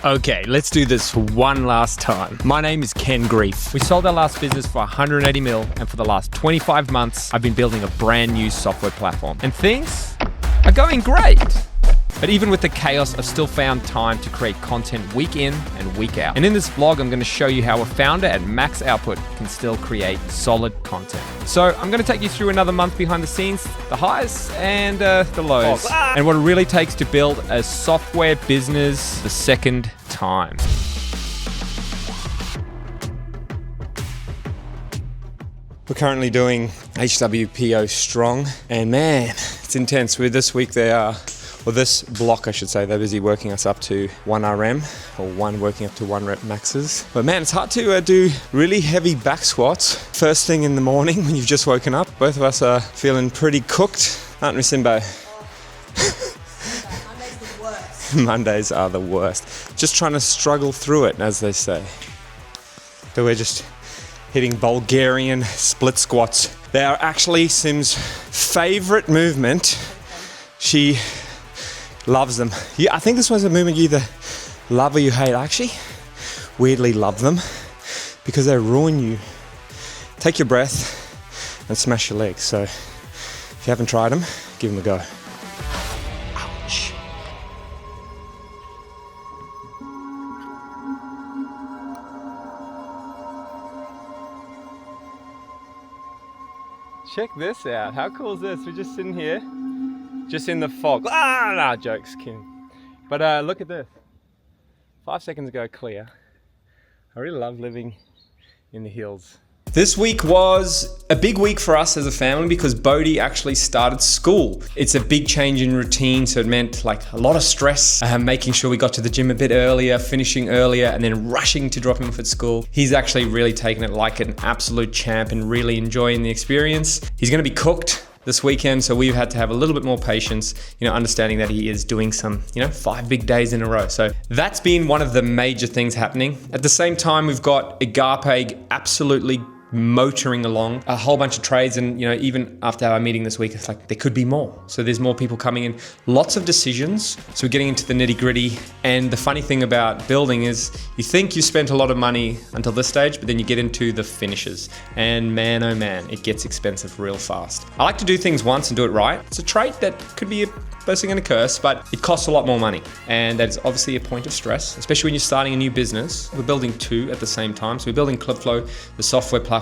Okay, let's do this one last time. My name is Ken Grief. We sold our last business for 180 mil, and for the last 25 months, I've been building a brand new software platform. And things are going great. But even with the chaos, I've still found time to create content week in and week out. And in this vlog, I'm going to show you how a founder at max output can still create solid content. So I'm going to take you through another month behind the scenes, the highs and the lows, and what it really takes to build a software business the second time. We're currently doing HWPO Strong, and man, it's intense. This week this block, I should say, they're busy working us up to 1 RM, or working up to 1 rep maxes. But man, it's hard to do really heavy back squats first thing in the morning when you've just woken up. Both of us are feeling pretty cooked, aren't we, Simbo? Mondays the worst. Mondays are the worst. Just trying to struggle through it, as they say. So we're just hitting Bulgarian split squats. They are actually Sim's favorite movement. She loves them. Yeah, I think this one's a movement you either love or you hate. I actually weirdly love them because they ruin you. Take your breath and smash your legs. So if you haven't tried them, give them a go. Ouch. Check this out. How cool is this? We're just sitting here, just in the fog. Nah, jokes, kidding. But look at this. 5 seconds ago, clear. I really love living in the hills. This week was a big week for us as a family because Bodhi actually started school. It's a big change in routine, so it meant like a lot of stress, making sure we got to the gym a bit earlier, finishing earlier, and then rushing to drop him off at school. He's actually really taken it like an absolute champ and really enjoying the experience. He's gonna be cooked this weekend, so we've had to have a little bit more patience, understanding that he is doing some, 5 big days in a row. So that's been one of the major things happening. At the same time, we've got Agape absolutely motoring along, a whole bunch of trades, and even after our meeting this week, it's like there could be more. So there's more people coming in, lots of decisions. So we're getting into the nitty gritty. And the funny thing about building is you think you spent a lot of money until this stage, but then you get into the finishes. And man, oh man, it gets expensive real fast. I like to do things once and do it right. It's a trait that could be a blessing and a curse, but it costs a lot more money. And that is obviously a point of stress, especially when you're starting a new business. We're building 2 at the same time. So we're building Clipflow, the software platform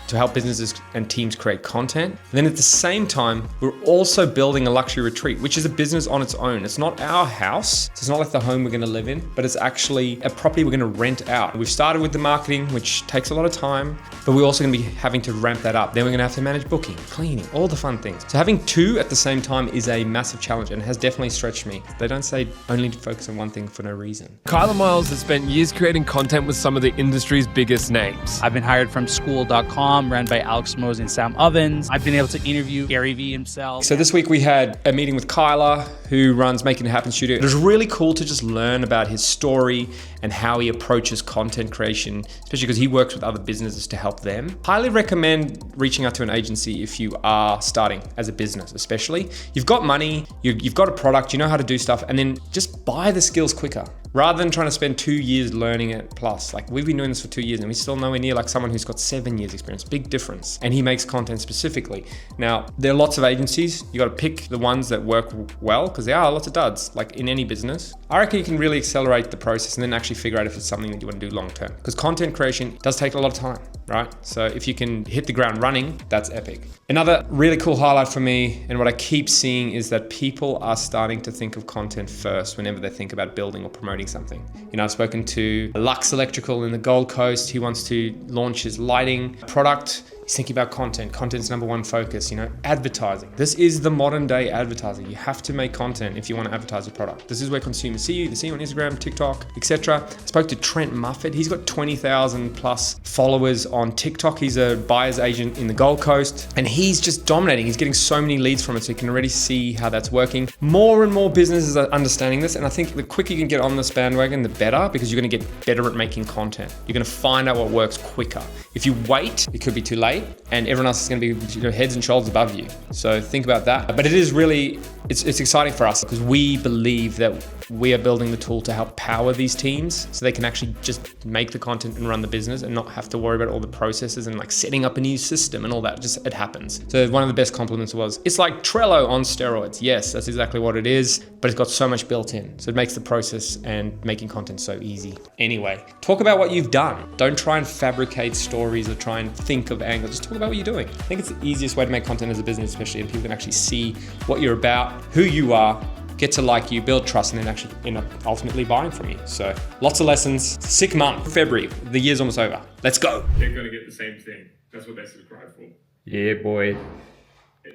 to help businesses and teams create content. And then at the same time, we're also building a luxury retreat, which is a business on its own. It's not our house. So it's not like the home we're gonna live in, but it's actually a property we're gonna rent out. We've started with the marketing, which takes a lot of time, but we're also gonna be having to ramp that up. Then we're gonna have to manage booking, cleaning, all the fun things. So having 2 at the same time is a massive challenge and has definitely stretched me. They don't say only to focus on one thing for no reason. Kyler Miles has spent years creating content with some of the industry's biggest names. I've been hired from school.com, run by Alex Mose and Sam Ovens. I've been able to interview Gary Vee himself. So this week we had a meeting with Kyler, who runs Making It Happen Studio. It was really cool to just learn about his story and how he approaches content creation, especially because he works with other businesses to help them. Highly recommend reaching out to an agency if you are starting as a business, especially. You've got money, you've got a product, you know how to do stuff, and then just buy the skills quicker. Rather than trying to spend 2 years learning it plus. Like we've been doing this for 2 years and we're still nowhere near like someone who's got 7 years experience. Big difference. And he makes content specifically. Now, there are lots of agencies. You got to pick the ones that work well because there are lots of duds, like in any business. I reckon you can really accelerate the process and then actually figure out if it's something that you want to do long term. Because content creation does take a lot of time, right? So if you can hit the ground running, that's epic. Another really cool highlight for me, and what I keep seeing, is that people are starting to think of content first whenever they think about building or promoting something. I've spoken to Lux Electrical in the Gold Coast. He wants to launch his lighting product. He's thinking about content. Content's number one focus, advertising. This is the modern day advertising. You have to make content if you want to advertise your product. This is where consumers see you. They see you on Instagram, TikTok, etc. I spoke to Trent Muffet. He's got 20,000 plus followers on TikTok. He's a buyer's agent in the Gold Coast, and he's just dominating. He's getting so many leads from it, so you can already see how that's working. More and more businesses are understanding this, and I think the quicker you can get on this bandwagon, the better, because you're going to get better at making content. You're going to find out what works quicker. If you wait, it could be too late. great, and everyone else is going to be heads and shoulders above you. So think about that. But it is really, it's exciting for us because we believe that we are building the tool to help power these teams so they can actually just make the content and run the business and not have to worry about all the processes and like setting up a new system and all that. Just it happens. So one of the best compliments was, it's like Trello on steroids. Yes, that's exactly what it is, but it's got so much built in. So it makes the process and making content so easy. Anyway, talk about what you've done. Don't try and fabricate stories or try and think of angles. Just talk about what you're doing. I think it's the easiest way to make content as a business, especially if people can actually see what you're about, who you are, get to like you, build trust, and then actually end up ultimately buying from you. So lots of lessons. Sick month, February. The year's almost over. Let's go. They're going to get the same thing. That's what they subscribe for. Yeah, boy.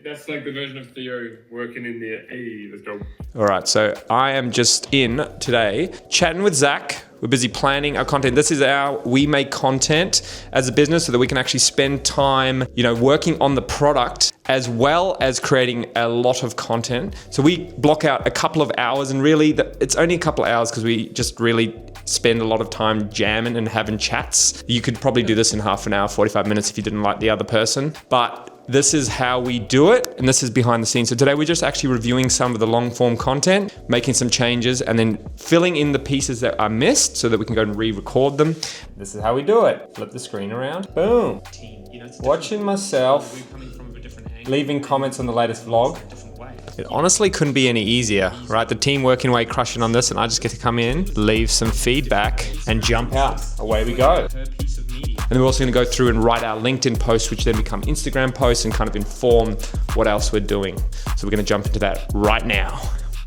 That's like the version of Theo working in there. Hey, let's go. All right, so I am just in today chatting with Zach. We're busy planning our content. This is we make content as a business so that we can actually spend time, working on the product as well as creating a lot of content. So we block out a couple of hours, and really it's only a couple of hours because we just really spend a lot of time jamming and having chats. You could probably do this in half an hour, 45 minutes if you didn't like the other person. But this is how we do it, and this is behind the scenes. So today we're just actually reviewing some of the long form content, making some changes, and then filling in the pieces that are missed so that we can go and re-record them. This is how we do it. Flip the screen around. Boom. Watching myself, leaving comments on the latest vlog. It honestly couldn't be any easier, right? The team working away, crushing on this, and I just get to come in, leave some feedback, and jump out. Away we go. And then we're also going to go through and write our LinkedIn posts, which then become Instagram posts and kind of inform what else we're doing. So we're going to jump into that right now.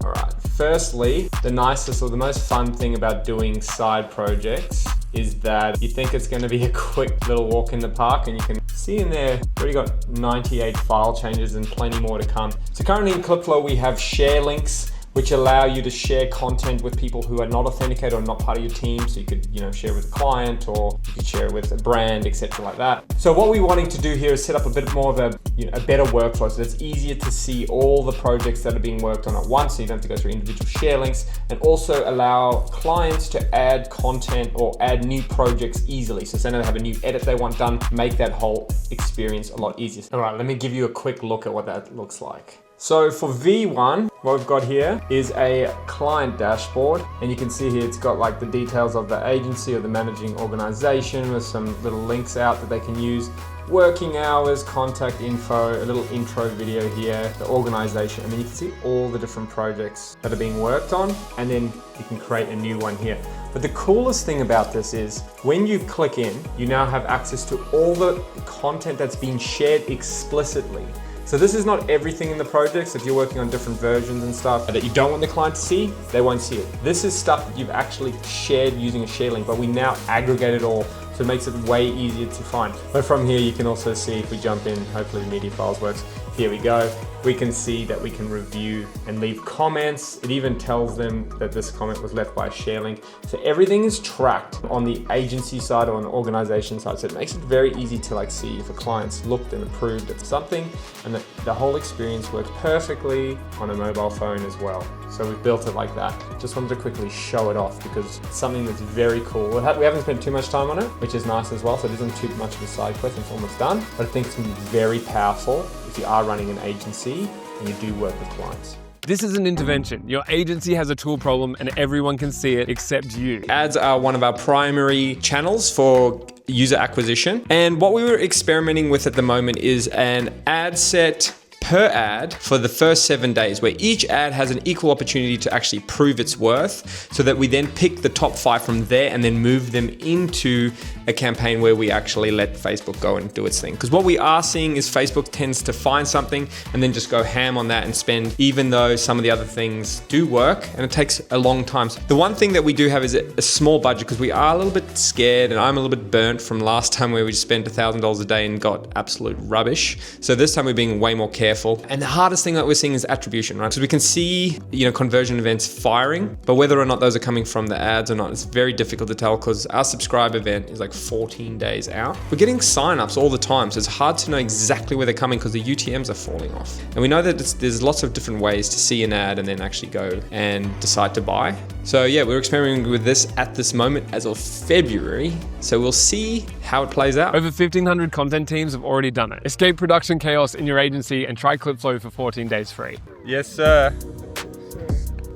All right. Firstly, the nicest or the most fun thing about doing side projects is that you think it's going to be a quick little walk in the park, and you can see in there, we've already got 98 file changes and plenty more to come. So currently in Clipflow, we have share links, which allow you to share content with people who are not authenticated or not part of your team. So you could, share with a client, or you could share with a brand, etc. like that. So what we're wanting to do here is set up a bit more of a better workflow, so it's easier to see all the projects that are being worked on at once, so you don't have to go through individual share links, and also allow clients to add content or add new projects easily. So say they have a new edit they want done, make that whole experience a lot easier. All right, let me give you a quick look at what that looks like. So for V1, what we've got here is a client dashboard, and you can see here it's got like the details of the agency or the managing organization with some little links out that they can use, working hours, contact info, a little intro video here, the organization, and then you can see all the different projects that are being worked on, and then you can create a new one here. But the coolest thing about this is when you click in, you now have access to all the content that's being shared explicitly. So this is not everything in the projects. If you're working on different versions and stuff that you don't want the client to see, they won't see it. This is stuff that you've actually shared using a share link, but we now aggregate it all, so it makes it way easier to find. But from here, you can also see, if we jump in, hopefully the media files works. Here we go. We can see that we can review and leave comments. It even tells them that this comment was left by a share link. So everything is tracked on the agency side or on the organization side. So it makes it very easy to see if a client's looked and approved of something, and that the whole experience works perfectly on a mobile phone as well. So we've built it like that. Just wanted to quickly show it off because it's something that's very cool. We haven't spent too much time on it, which is nice as well. So it isn't too much of a side quest, it's almost done. But I think it's gonna be very powerful if you are running an agency and you do work with clients. This is an intervention. Your agency has a tool problem and everyone can see it except you. Ads are one of our primary channels for user acquisition. And what we were experimenting with at the moment is an ad set per ad for the first 7 days, where each ad has an equal opportunity to actually prove its worth, so that we then pick the top 5 from there and then move them into a campaign where we actually let Facebook go and do its thing. Because what we are seeing is Facebook tends to find something and then just go ham on that and spend, even though some of the other things do work, and it takes a long time. So the one thing that we do have is a small budget, because we are a little bit scared, and I'm a little bit burnt from last time where we spent $1,000 a day and got absolute rubbish. So this time we're being way more careful. And the hardest thing that we're seeing is attribution, right? So we can see, conversion events firing, but whether or not those are coming from the ads or not, it's very difficult to tell, because our subscribe event is like 14 days out. We're getting signups all the time, so it's hard to know exactly where they're coming because the UTMs are falling off. And we know that there's lots of different ways to see an ad and then actually go and decide to buy. So yeah, we're experimenting with this at this moment as of February. So we'll see how how it plays out. Over 1,500 content teams have already done it. Escape production chaos in your agency and try Clipflow for 14 days free. Yes, sir.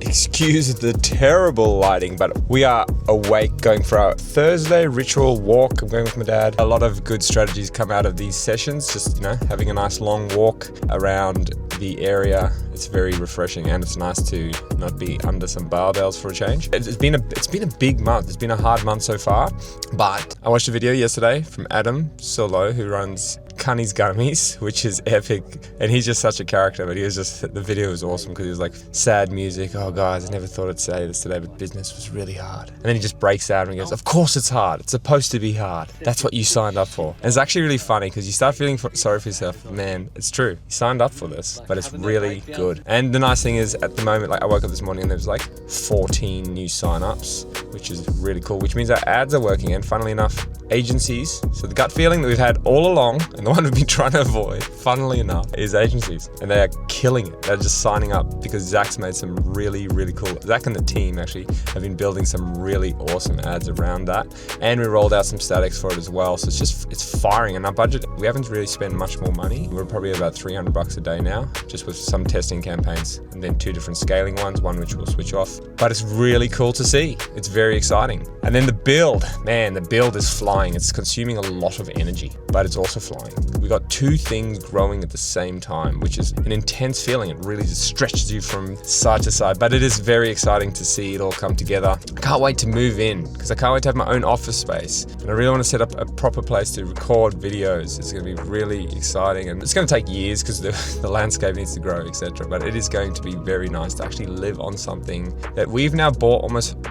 Excuse the terrible lighting, but we are awake going for our Thursday ritual walk. I'm going with my dad. A lot of good strategies come out of these sessions. Just, having a nice long walk around the area. It's very refreshing, and it's nice to not be under some barbells for a change. It's been a big month. It's been a hard month so far, but I watched a video yesterday from Adam Solo, who runs Cunny's Gummies, which is epic, and he's just such a character. But the video was awesome because he was like, sad music. Oh guys, I never thought I'd say this today, but business was really hard. And then he just breaks out and he goes, of course it's hard. It's supposed to be hard. That's what you signed up for. And it's actually really funny because you start feeling sorry for yourself. Man, it's true. You signed up for this, but it's really good. And the nice thing is, at the moment, like I woke up this morning and there was like 14 new sign-ups, which is really cool, which means our ads are working. And funnily enough, agencies, so the gut feeling that we've had all along and the one we've been trying to avoid, funnily enough, is agencies. And they are killing it. They're just signing up because Zach's made some really, really cool, Zach and the team actually have been building some really awesome ads around that. And we rolled out some statics for it as well. So it's firing. And our budget, we haven't really spent much more money. We're probably about $300 a day now, just with some testing campaigns and then 2 different scaling ones, one which we'll switch off. But it's really cool to see. It's very exciting. And then the build, man, the build is flying. It's consuming a lot of energy, but it's also flying. We got 2 things growing at the same time, which is an intense feeling. It really just stretches you from side to side, but it is very exciting to see it all come together. I can't wait to move in because I can't wait to have my own office space. And I really want to set up a proper place to record videos. It's going to be really exciting, and it's going to take years because the landscape needs to grow, etc. But it is going to be very nice to actually live on something that we've now bought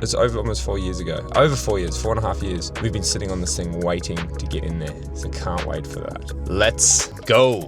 it's over almost 4 years ago. Over 4 years, 4.5 years. We've been sitting on this thing waiting to get in there. So can't wait for that. Let's go.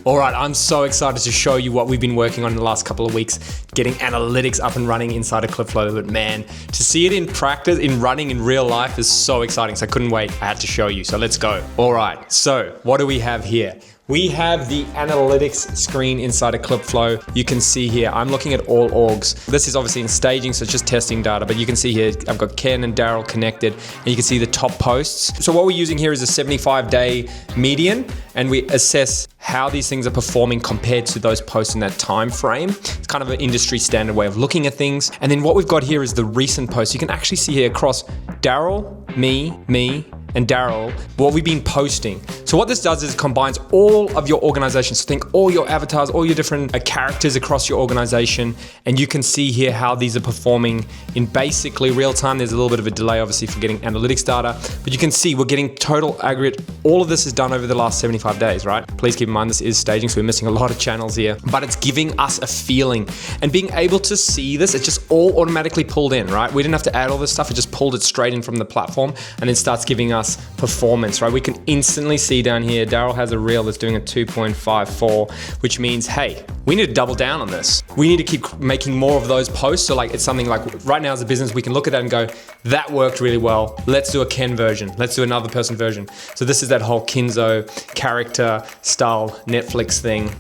All right, I'm so excited to show you what we've been working on in the last couple of weeks, getting analytics up and running inside of Clipflow. But man, to see it in practice, in running in real life is so exciting. So I couldn't wait. I had to show you. So let's go. All right, so what do we have here? We have the analytics screen inside of Clipflow. You can see here, I'm looking at all orgs. This is obviously in staging, so it's just testing data, but you can see here, I've got Ken and Daryl connected, and you can see the top posts. So what we're using here is a 75-day median, and we assess how these things are performing compared to those posts in that time frame. It's kind of an industry standard way of looking at things. And then what we've got here is the recent posts. You can actually see here across Daryl, me, and Daryl, what we've been posting. So what this does is it combines all of your organizations. So think all your avatars, all your different characters across your organization, and you can see here how these are performing in basically real time. There's a little bit of a delay obviously for getting analytics data, but you can see we're getting total aggregate. All of this is done over the last 75 days, right? Please keep in mind this is staging, so we're missing a lot of channels here, but it's giving us a feeling. And being able to see this, it's just all automatically pulled in, right? We didn't have to add all this stuff, it just pulled it straight in from the platform and then starts giving us performance, right? We can instantly see down here, Daryl has a reel that's doing a 2.54, which means, hey, we need to double down on this. We need to keep making more of those posts. So like, it's something like right now as a business, we can look at that and go, that worked really well. Let's do a Ken version. Let's do another person version. So this is that whole Kinzo character style Netflix thing.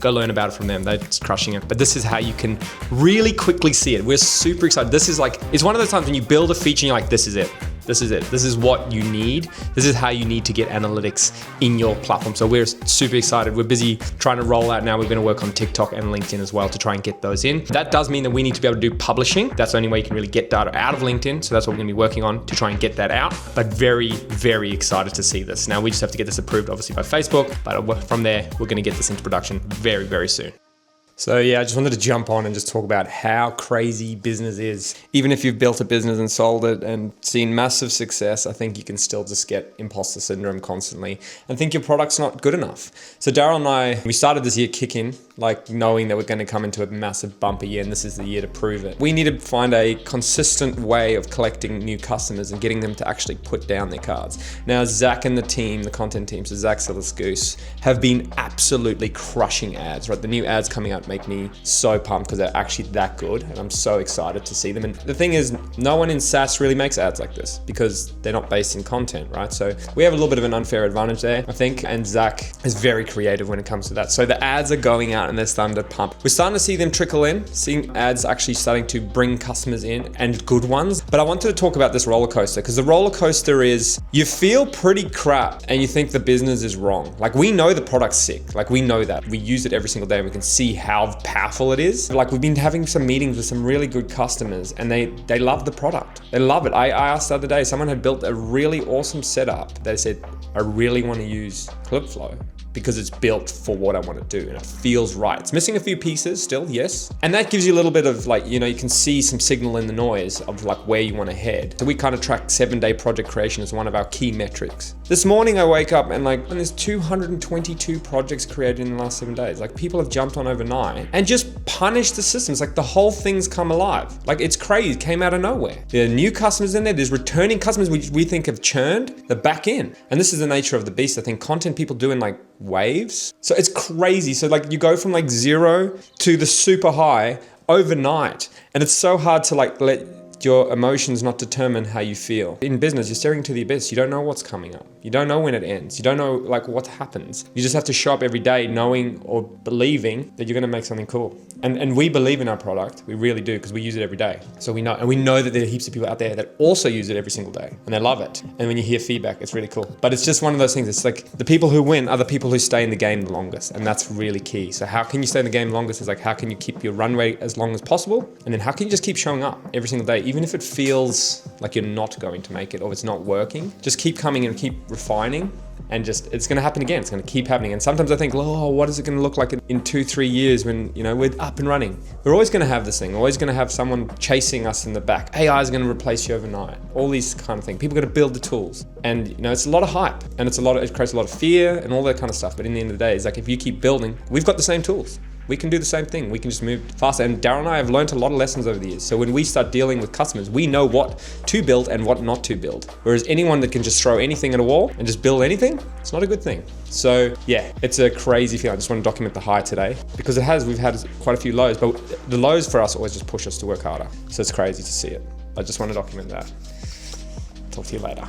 Go learn about it from them. They're just crushing it. But this is how you can really quickly see it. We're super excited. This is like, it's one of those times when you build a feature and you're like, this is it. This is it. This is what you need. This is how you need to get analytics in your platform. So we're super excited. We're busy trying to roll out now. We're going to work on TikTok and LinkedIn as well to try and get those in. That does mean that we need to be able to do publishing. That's the only way you can really get data out of LinkedIn. So that's what we're going to be working on to try and get that out. But very, very excited to see this. Now we just have to get this approved obviously by Facebook, but from there, we're going to get this into production very, very soon. So yeah, I just wanted to jump on and just talk about how crazy business is. Even if you've built a business and sold it and seen massive success, I think you can still just get imposter syndrome constantly and think your product's not good enough. So Daryl and I, we started this year kicking, like knowing that we're going to come into a massive bumper year and this is the year to prove it. We need to find a consistent way of collecting new customers and getting them to actually put down their cards. Now, Zach and the team, the content team, so Zach Silas Goose, have been absolutely crushing ads, right? The new ads coming out make me so pumped because they're actually that good and I'm so excited to see them. And the thing is, no one in SaaS really makes ads like this because they're not based in content, right? So we have a little bit of an unfair advantage there, I think, and Zach is very creative when it comes to that. So the ads are going out out and they're starting to pump. We're starting to see them trickle in, seeing ads actually starting to bring customers in and good ones. But I wanted to talk about this roller coaster because the roller coaster is you feel pretty crap and you think the business is wrong. Like we know the product's sick. Like we know that. We use it every single day and we can see how powerful it is. Like we've been having some meetings with some really good customers and they love the product. They love it. I asked the other day, someone had built a really awesome setup. They said, I really want to use Clipflow because it's built for what I want to do and it feels right. It's missing a few pieces still, yes. And that gives you a little bit of like, you know, you can see some signal in the noise of like where you want to head. So we kind of track 7-day project creation as one of our key metrics. This morning I wake up and there's 222 projects created in the last 7 days. Like people have jumped on overnight and just punished the systems. Like the whole thing's come alive. Like it's crazy, it came out of nowhere. There are new customers in there, there's returning customers which we think have churned, they're back in. And this is the nature of the beast. I think content people do in like waves. So it's crazy. So like you go from like 0 to the super high overnight. And it's so hard to like let your emotions not determine how you feel. In business, you're staring into the abyss. You don't know what's coming up. You don't know when it ends. You don't know like what happens. You just have to show up every day knowing or believing that you're gonna make something cool. And we believe in our product. We really do because we use it every day. So we know, and we know that there are heaps of people out there that also use it every single day and they love it. And when you hear feedback, it's really cool. But it's just one of those things. It's like the people who win are the people who stay in the game the longest. And that's really key. So how can you stay in the game longest is like, how can you keep your runway as long as possible? And then how can you just keep showing up every single day? Even if it feels like you're not going to make it or it's not working, just keep coming and keep refining and just, it's going to happen again. It's going to keep happening. And sometimes I think, oh, what is it going to look like in 2-3 years when, you know, we're up and running? We're always going to have this thing. We're always going to have someone chasing us in the back. AI is going to replace you overnight. All these kind of things. People are going to build the tools. And, you know, it's a lot of hype and it creates a lot of fear and all that kind of stuff. But in the end of the day, it's like, if you keep building, we've got the same tools. We can do the same thing. We can just move faster. And Darryl and I have learned a lot of lessons over the years. So when we start dealing with customers, we know what to build and what not to build. Whereas anyone that can just throw anything at a wall and just build anything, it's not a good thing. So yeah, it's a crazy feeling. I just want to document the high today because we've had quite a few lows, but the lows for us always just push us to work harder. So it's crazy to see it. I just want to document that. Talk to you later.